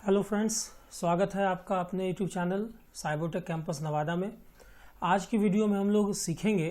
Hello friends, स्वागत है आपका अपने YouTube channel Cybertech campus Nawada में। आज की वीडियो में हम लोग सीखेंगे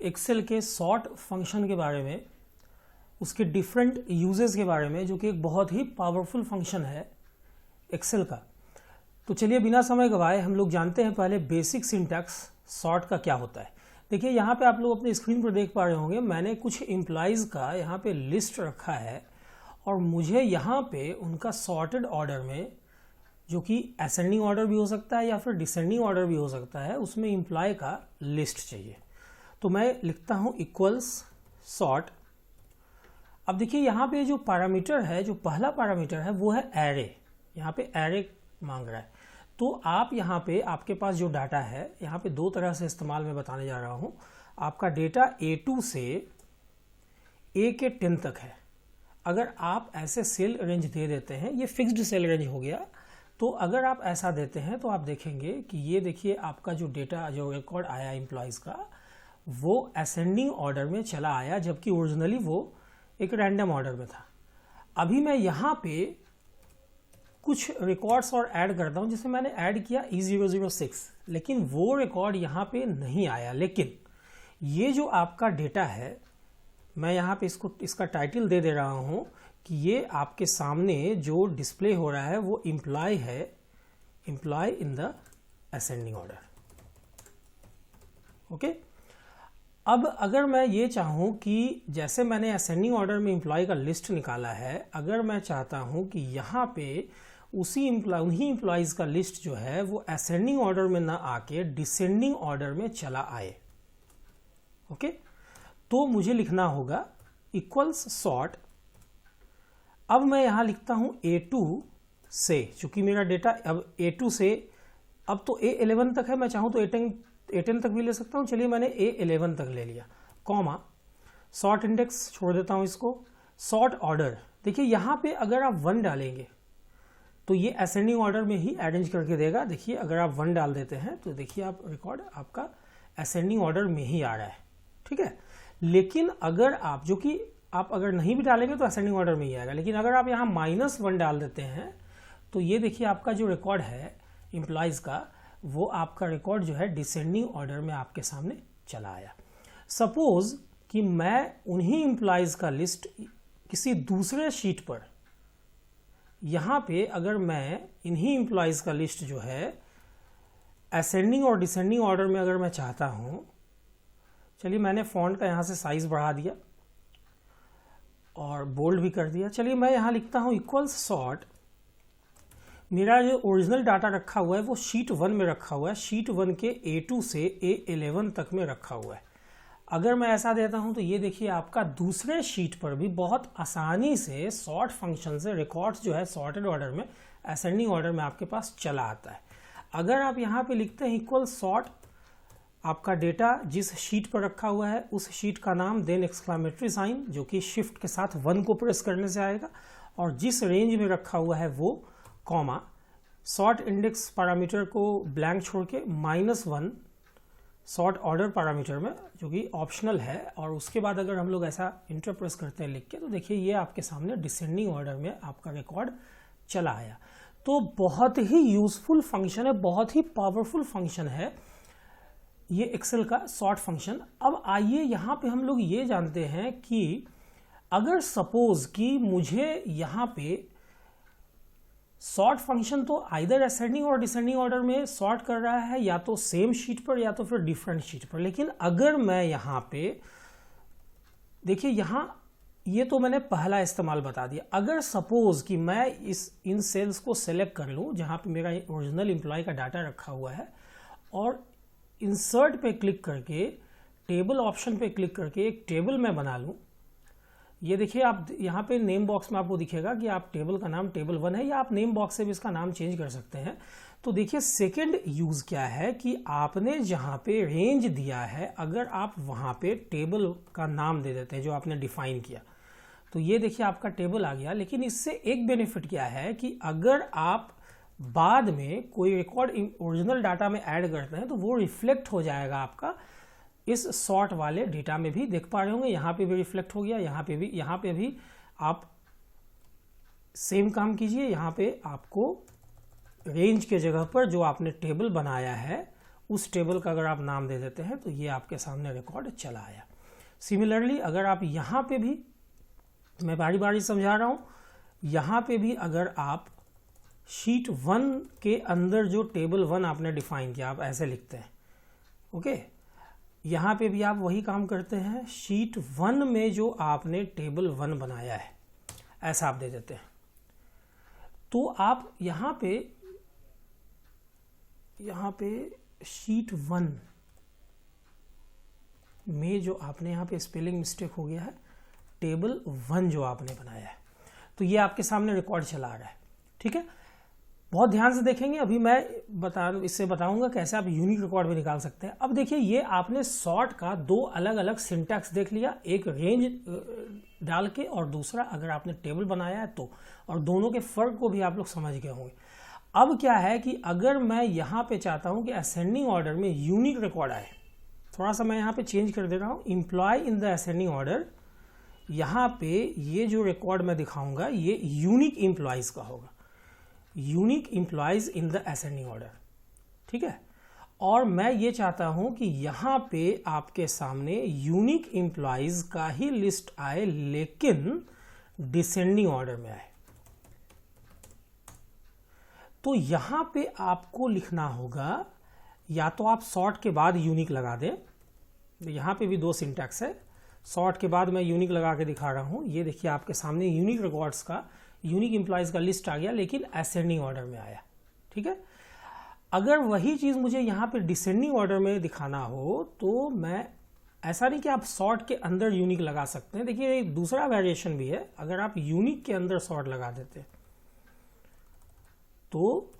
एक्सेल के सॉर्ट फंक्शन के बारे में, उसके डिफरेंट यूजेस के बारे में, जो कि एक बहुत ही पावरफुल फंक्शन है एक्सेल का। तो चलिए बिना समय गवाए हम लोग जानते हैं पहले बेसिक सिंटैक्स सॉर्ट का क्या होता है। देखिए यहाँ पे आप लोग अपनी स्क्रीन पर देख पा रहे होंगे, मैंने कुछ एम्प्लॉयज़ का यहाँ पे लिस्ट रखा है और मुझे यहाँ पे उनका सॉर्टेड ऑर्डर में, जो कि असेंडिंग ऑर्डर भी हो सकता है या फिर डिसेंडिंग ऑर्डर भी हो सकता है, उसमें एम्प्लॉय का लिस्ट चाहिए। तो मैं लिखता हूँ इक्वल्स सॉर्ट। अब देखिए यहाँ पे जो पैरामीटर है, जो पहला पैरामीटर है वो है एरे। यहाँ पे एरे मांग रहा है। तो आप यहाँ पे आपके पास जो डाटा है, यहाँ पे दो तरह से इस्तेमाल में बताने जा रहा हूँ। आपका डेटा A2 से A के 10 तक है। अगर आप ऐसे सेल रेंज दे देते हैं, ये फिक्स्ड सेल रेंज हो गया, तो अगर आप ऐसा देते हैं तो आप देखेंगे कि ये देखिए आपका जो डेटा, जो रिकॉर्ड आया एम्प्लॉयज़ का, वो असेंडिंग ऑर्डर में चला आया, जबकि ओरिजिनली वो एक रैंडम ऑर्डर में था। अभी मैं यहाँ पे कुछ रिकॉर्ड्स और ऐड करता हूँ, जिसे मैंने ऐड किया E006, लेकिन वो रिकॉर्ड यहाँ पे नहीं आया। लेकिन ये जो आपका डेटा है, मैं यहाँ पे इसका टाइटल दे रहा हूँ कि ये आपके सामने जो डिस्प्ले हो रहा है वो एम्प्लॉय है, employee in the ascending order. Okay. अब अगर मैं ये चाहूँ कि जैसे मैंने असेंडिंग ऑर्डर में एम्प्लॉय का लिस्ट निकाला है, अगर मैं चाहता हूँ कि यहाँ पे उन्हीं एम्प्लॉयज़ का लिस्ट जो है वो असेंडिंग ऑर्डर में ना आके डिसेंडिंग ऑर्डर में चला आए, ओके, तो मुझे लिखना होगा इक्वल्स सॉर्ट। अब मैं यहां लिखता हूं A2 से, चूंकि मेरा डेटा अब A2 से, अब तो A11 तक है, मैं चाहूं तो A10 तक भी ले सकता हूं। चलिए मैंने A11 तक ले लिया, कॉमा, सॉर्ट इंडेक्स छोड़ देता हूं इसको, सॉर्ट ऑर्डर। देखिए यहां पे अगर आप 1 डालेंगे तो ये असेंडिंग ऑर्डर में ही अरेंज करके देगा। देखिए अगर आप 1 डाल देते हैं तो देखिए आप रिकॉर्ड आपका असेंडिंग ऑर्डर में ही आ रहा है, ठीक है। लेकिन अगर आप, जो कि आप अगर नहीं भी डालेंगे तो असेंडिंग ऑर्डर में ही आएगा, लेकिन अगर आप यहाँ -1 डाल देते हैं तो ये देखिए आपका जो रिकॉर्ड है एम्प्लॉयज़ का, वो आपका रिकॉर्ड जो है डिसेंडिंग ऑर्डर में आपके सामने चला आया। सपोज कि मैं उन्हीं एम्प्लॉयज़ का लिस्ट किसी दूसरे शीट पर, यहाँ पे अगर मैं इन्हीं एम्प्लॉयज़ का लिस्ट जो है असेंडिंग और डिसेंडिंग ऑर्डर में अगर मैं चाहता हूँ, चलिए मैंने फॉन्ट का यहाँ से साइज बढ़ा दिया और बोल्ड भी कर दिया। चलिए मैं यहाँ लिखता हूँ इक्वल्स सॉर्ट। मेरा जो ओरिजिनल डाटा रखा हुआ है वो शीट 1 में रखा हुआ है, शीट 1 के A2 से A11 तक में रखा हुआ है। अगर मैं ऐसा देता हूँ तो ये देखिए आपका दूसरे शीट पर भी बहुत आसानी से सॉर्ट फंक्शन से रिकॉर्ड्स जो है सॉर्टेड ऑर्डर में, असेंडिंग ऑर्डर में आपके पास चला आता है। अगर आप यहाँ पे लिखते हैं इक्वल सॉर्ट, आपका डेटा जिस शीट पर रखा हुआ है उस शीट का नाम, देन एक्सक्लामेटरी साइन, जो कि शिफ्ट के साथ 1 को प्रेस करने से आएगा, और जिस रेंज में रखा हुआ है वो, कॉमा, सॉर्ट इंडेक्स पैरामीटर को ब्लैंक छोड़ के -1 सॉर्ट ऑर्डर पैरामीटर में, जो कि ऑप्शनल है, और उसके बाद अगर हम लोग ऐसा इंटर प्रेस करते हैं लिख के, तो देखिए ये आपके सामने डिसेंडिंग ऑर्डर में आपका रिकॉर्ड चला आया। तो बहुत ही यूजफुल फंक्शन है, बहुत ही पावरफुल फंक्शन है ये एक्सेल का सॉर्ट फंक्शन। अब आइए यहाँ पे हम लोग ये जानते हैं कि अगर सपोज कि मुझे यहाँ पे सॉर्ट फंक्शन तो आइदर असेंडिंग और डिसेंडिंग ऑर्डर में सॉर्ट कर रहा है, या तो सेम शीट पर या तो फिर डिफरेंट शीट पर, लेकिन अगर मैं यहाँ पे देखिए, यहाँ ये तो मैंने पहला इस्तेमाल बता दिया। अगर सपोज कि मैं इन सेल्स को सेलेक्ट कर लूँ जहाँ पे मेरा ओरिजिनल एम्प्लॉय का डाटा रखा हुआ है, और इंसर्ट पे क्लिक करके, टेबल ऑप्शन पे क्लिक करके एक टेबल मैं बना लूँ। ये देखिए आप यहाँ पे नेम बॉक्स में आपको दिखेगा कि आप टेबल का नाम टेबल 1 है, या आप नेम बॉक्स से भी इसका नाम चेंज कर सकते हैं। तो देखिए सेकंड यूज क्या है कि आपने जहाँ पे रेंज दिया है, अगर आप वहाँ पे टेबल का नाम दे देते हैं जो आपने डिफाइन किया, तो ये देखिए आपका टेबल आ गया। लेकिन इससे एक बेनिफिट क्या है कि अगर आप बाद में कोई रिकॉर्ड ओरिजिनल डाटा में ऐड करते हैं तो वो रिफ्लेक्ट हो जाएगा आपका इस सॉर्ट वाले डेटा में भी। देख पा रहे होंगे यहाँ पे भी रिफ्लेक्ट हो गया, यहाँ पे भी आप सेम काम कीजिए, यहाँ पे आपको रेंज के जगह पर जो आपने टेबल बनाया है उस टेबल का अगर आप नाम दे देते हैं तो ये आपके सामने रिकॉर्ड चला आया। सिमिलरली अगर आप यहाँ पे भी, मैं बारी बारी समझा रहा हूँ, यहाँ पे भी अगर आप शीट 1 के अंदर जो टेबल 1 आपने डिफाइन किया, आप ऐसे लिखते हैं, ओके, यहाँ पे भी आप वही काम करते हैं। शीट 1 में जो आपने टेबल 1 बनाया है ऐसा आप दे देते हैं। तो आप यहाँ पे शीट 1 में जो आपने यहाँ पे स्पेलिंग मिस्टेक हो गया है, टेबल 1 जो आपने बनाया है, तो ये आपके सामने रिकॉर्ड चला आ रहा है। ठीक है, बहुत ध्यान से देखेंगे। अभी मैं इससे बताऊंगा कैसे आप यूनिक रिकॉर्ड भी निकाल सकते हैं। अब देखिए, ये आपने सॉर्ट का दो अलग अलग सिंटैक्स देख लिया, एक रेंज डाल के और दूसरा अगर आपने टेबल बनाया है तो, और दोनों के फर्क को भी आप लोग समझ गए होंगे। अब क्या है कि अगर मैं यहाँ पे चाहता हूँ कि असेंडिंग ऑर्डर में यूनिक रिकॉर्ड आए, थोड़ा सा मैं यहाँ पे चेंज कर दे रहा हूँ, employee in the ascending order, यहाँ पे ये जो रिकॉर्ड मैं दिखाऊंगा ये यूनिक एम्प्लॉयज का होगा, unique employees in the ascending order. ठीक है, और मैं ये चाहता हूं कि यहां पे आपके सामने यूनिक एम्प्लॉयज का ही लिस्ट आए लेकिन डिसेंडिंग ऑर्डर में आए। तो यहां पे आपको लिखना होगा, या तो आप सॉर्ट के बाद यूनिक लगा दें, यहां पे भी दो सिंटैक्स है, सॉर्ट के बाद मैं यूनिक लगा के दिखा रहा हूं। ये देखिए आपके सामने यूनिक रिकॉर्ड्स का, यूनिक एम्प्लॉयज का लिस्ट आ गया लेकिन असेंडिंग ऑर्डर में आया। ठीक है, अगर वही चीज मुझे यहाँ पे डिसेंडिंग ऑर्डर में दिखाना हो तो मैं, ऐसा नहीं कि आप सॉर्ट के अंदर यूनिक लगा सकते हैं। देखिए एक दूसरा वेरिएशन भी है, अगर आप यूनिक के अंदर सॉर्ट लगा देते हैं तो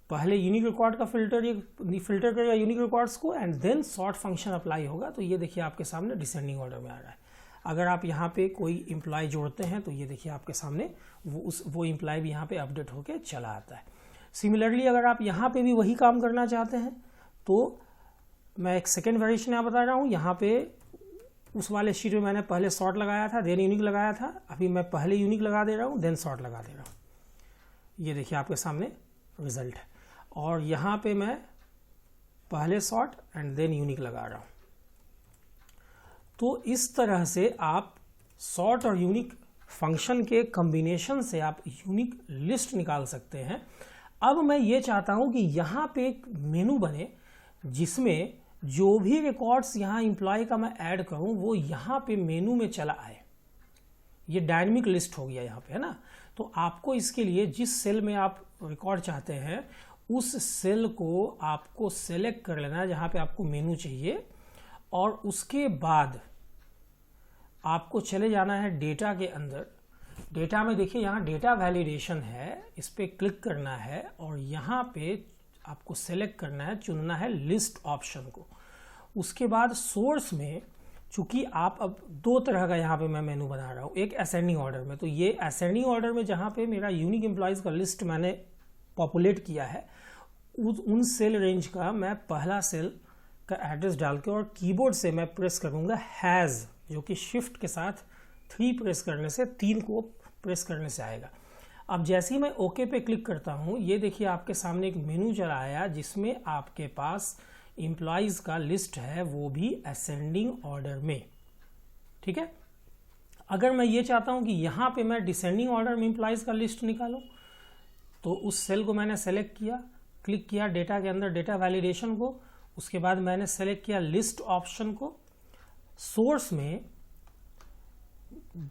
पहले यूनिक रिकॉर्ड का फिल्टर करेगा यूनिक रिकॉर्ड्स को and then sort function apply होगा। तो ये देखिए आपके सामने डिसेंडिंग ऑर्डर में आ रहा है। अगर आप यहाँ पे कोई इम्प्लॉय जोड़ते हैं तो ये देखिए आपके सामने वो इम्प्लॉय भी यहाँ पे अपडेट होके चला आता है। सिमिलरली अगर आप यहाँ पे भी वही काम करना चाहते हैं तो मैं एक सेकेंड वेरिएशन यहाँ बता रहा हूँ। यहाँ पे उस वाले शीट में मैंने पहले सॉर्ट लगाया था, देन यूनिक लगाया था, अभी मैं पहले यूनिक लगा दे रहा हूँ, देन सॉर्ट लगा दे रहा हूँ। ये देखिए आपके सामने रिजल्ट है, और यहाँ पे मैं पहले सॉर्ट एंड देन यूनिक लगा रहा हूँ। तो इस तरह से आप सॉर्ट और यूनिक फंक्शन के कॉम्बिनेशन से आप यूनिक लिस्ट निकाल सकते हैं। अब मैं ये चाहता हूं कि यहाँ पे एक मेनू बने जिसमें जो भी रिकॉर्ड्स यहाँ एम्प्लॉय का मैं ऐड करूं वो यहाँ पे मेनू में चला आए। ये डायनेमिक लिस्ट हो गया यहाँ पे, है ना। तो आपको इसके लिए जिस सेल में आप रिकॉर्ड चाहते हैं उस सेल को आपको सेलेक्ट कर लेना है जहाँ पे आपको मेनू चाहिए, और उसके बाद आपको चले जाना है डेटा के अंदर। डेटा में देखिए यहाँ डेटा वैलिडेशन है, इस पर क्लिक करना है और यहाँ पे आपको सेलेक्ट करना है, चुनना है लिस्ट ऑप्शन को। उसके बाद सोर्स में, चूंकि आप अब दो तरह का यहाँ पे मैं मेनू बना रहा हूँ, एक असेंडिंग ऑर्डर में, तो ये असेंडिंग ऑर्डर में जहाँ पे मेरा यूनिक एम्प्लॉयज का लिस्ट मैंने पॉपुलेट किया है, उन सेल रेंज का मैं पहला सेल का एड्रेस डाल के और कीबोर्ड से मैं प्रेस करूँगा हैज़, जो कि शिफ्ट के साथ 3 प्रेस करने से, 3 को प्रेस करने से आएगा। अब जैसे ही मैं ओके पे क्लिक करता हूँ, ये देखिए आपके सामने एक मेनू चला आया जिसमें आपके पास एम्प्लॉयज का लिस्ट है, वो भी असेंडिंग ऑर्डर में। ठीक है, अगर मैं ये चाहता हूँ कि यहाँ पे मैं डिसेंडिंग ऑर्डर में एम्प्लॉयज का लिस्ट निकालूँ, तो उस सेल को मैंने सेलेक्ट किया, क्लिक किया डेटा के अंदर डेटा वैलिडेशन को, उसके बाद मैंने सेलेक्ट किया लिस्ट ऑप्शन को। सोर्स में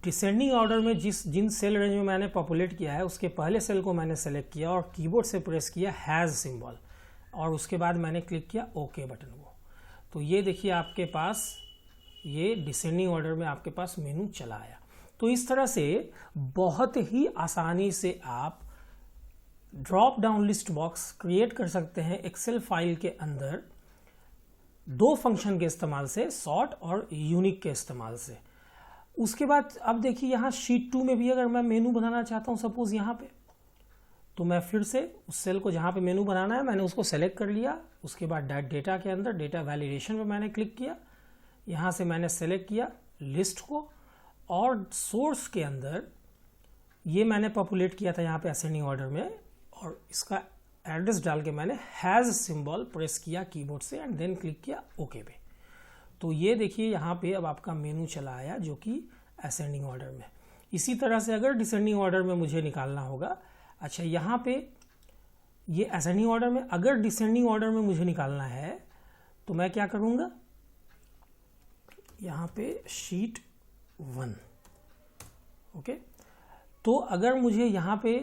डिसेंडिंग ऑर्डर में जिन सेल रेंज में मैंने पॉपुलेट किया है उसके पहले सेल को मैंने सेलेक्ट किया और कीबोर्ड से प्रेस किया हैज़ सिंबल, और उसके बाद मैंने क्लिक किया ओके बटन को। तो ये देखिए आपके पास ये डिसेंडिंग ऑर्डर में आपके पास मेनू चला आया। तो इस तरह से बहुत ही आसानी से आप drop down list box create कर सकते हैं एक्सेल फाइल के अंदर, दो फंक्शन के इस्तेमाल से, सॉर्ट और यूनिक के इस्तेमाल से। उसके बाद अब देखिए यहाँ शीट 2 में भी अगर मैं मेनू बनाना चाहता हूँ सपोज यहाँ पे, तो मैं फिर से उस सेल को जहाँ पे मेनू बनाना है मैंने उसको सेलेक्ट कर लिया। उसके बाद डेटा के अंदर डेटा वैलिडेशन पे मैंने क्लिक किया, यहाँ से मैंने सेलेक्ट किया लिस्ट को, और सोर्स के अंदर ये मैंने पॉपुलेट किया था यहाँ पे असेंडिंग ऑर्डर में, और इसका एड्रेस डाल के मैंने हैज़ सिंबल प्रेस किया कीबोर्ड से एंड देन क्लिक किया ओके पे। तो ये देखिए यहाँ पे अब आपका मेनू चला आया जो कि असेंडिंग ऑर्डर में। इसी तरह से अगर डिसेंडिंग ऑर्डर में मुझे निकालना होगा, अच्छा यहाँ पे ये असेंडिंग ऑर्डर में, अगर डिसेंडिंग ऑर्डर में मुझे निकालना है तो मैं क्या करूँगा, यहाँ पे शीट 1, ओके। तो अगर मुझे यहाँ पे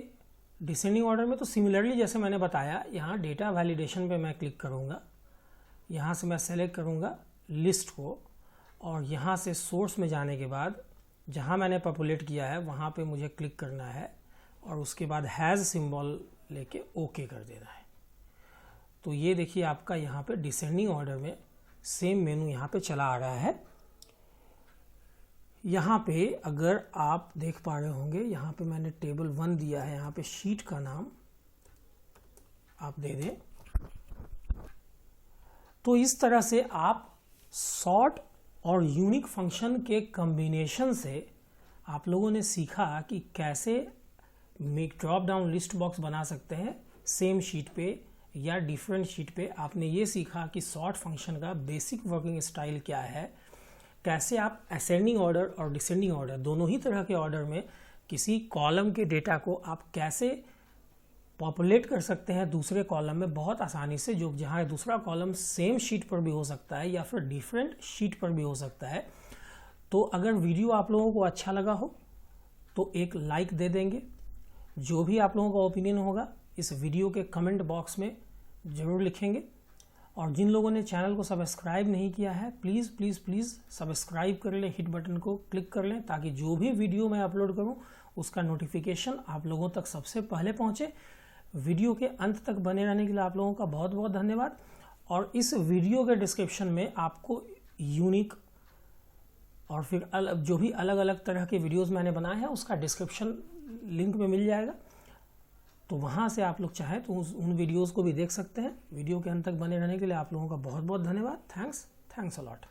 डिसेंडिंग ऑर्डर में, तो सिमिलरली जैसे मैंने बताया, यहाँ डेटा वैलिडेशन पे मैं क्लिक करूँगा, यहाँ से मैं सेलेक्ट करूँगा लिस्ट को, और यहाँ से सोर्स में जाने के बाद जहाँ मैंने पॉपुलेट किया है वहाँ पे मुझे क्लिक करना है और उसके बाद हैज़ सिंबल लेके ओके कर देना है। तो ये देखिए आपका यहाँ पे डिसेंडिंग ऑर्डर में सेम मेनू यहाँ पे चला आ रहा है। यहाँ पे अगर आप देख पा रहे होंगे, यहाँ पे मैंने टेबल 1 दिया है, यहाँ पे शीट का नाम आप दे दें। तो इस तरह से आप सॉर्ट और यूनिक फंक्शन के कॉम्बिनेशन से आप लोगों ने सीखा कि कैसे ड्रॉप डाउन लिस्ट बॉक्स बना सकते हैं सेम शीट पे या डिफरेंट शीट पे। आपने ये सीखा कि सॉर्ट फंक्शन का बेसिक वर्किंग स्टाइल क्या है, कैसे आप असेंडिंग ऑर्डर और डिसेंडिंग ऑर्डर दोनों ही तरह के ऑर्डर में किसी कॉलम के डेटा को आप कैसे पॉपुलेट कर सकते हैं दूसरे कॉलम में बहुत आसानी से, जो जहाँ दूसरा कॉलम सेम शीट पर भी हो सकता है या फिर डिफरेंट शीट पर भी हो सकता है। तो अगर वीडियो आप लोगों को अच्छा लगा हो तो एक लाइक दे देंगे। जो भी आप लोगों का ओपिनियन होगा इस वीडियो के कमेंट बॉक्स में ज़रूर लिखेंगे। और जिन लोगों ने चैनल को सब्सक्राइब नहीं किया है प्लीज़ प्लीज़ प्लीज़ सब्सक्राइब कर लें, हिट बटन को क्लिक कर लें, ताकि जो भी वीडियो मैं अपलोड करूं उसका नोटिफिकेशन आप लोगों तक सबसे पहले पहुंचे। वीडियो के अंत तक बने रहने के लिए आप लोगों का बहुत बहुत धन्यवाद। और इस वीडियो के डिस्क्रिप्शन में आपको यूनिक और फिर जो भी अलग अलग तरह के वीडियोज़ मैंने बनाए हैं उसका डिस्क्रिप्शन लिंक में मिल जाएगा। तो वहाँ से आप लोग चाहें तो उन वीडियोज़ को भी देख सकते हैं। वीडियो के अंत तक बने रहने के लिए आप लोगों का बहुत बहुत धन्यवाद। Thanks a lot.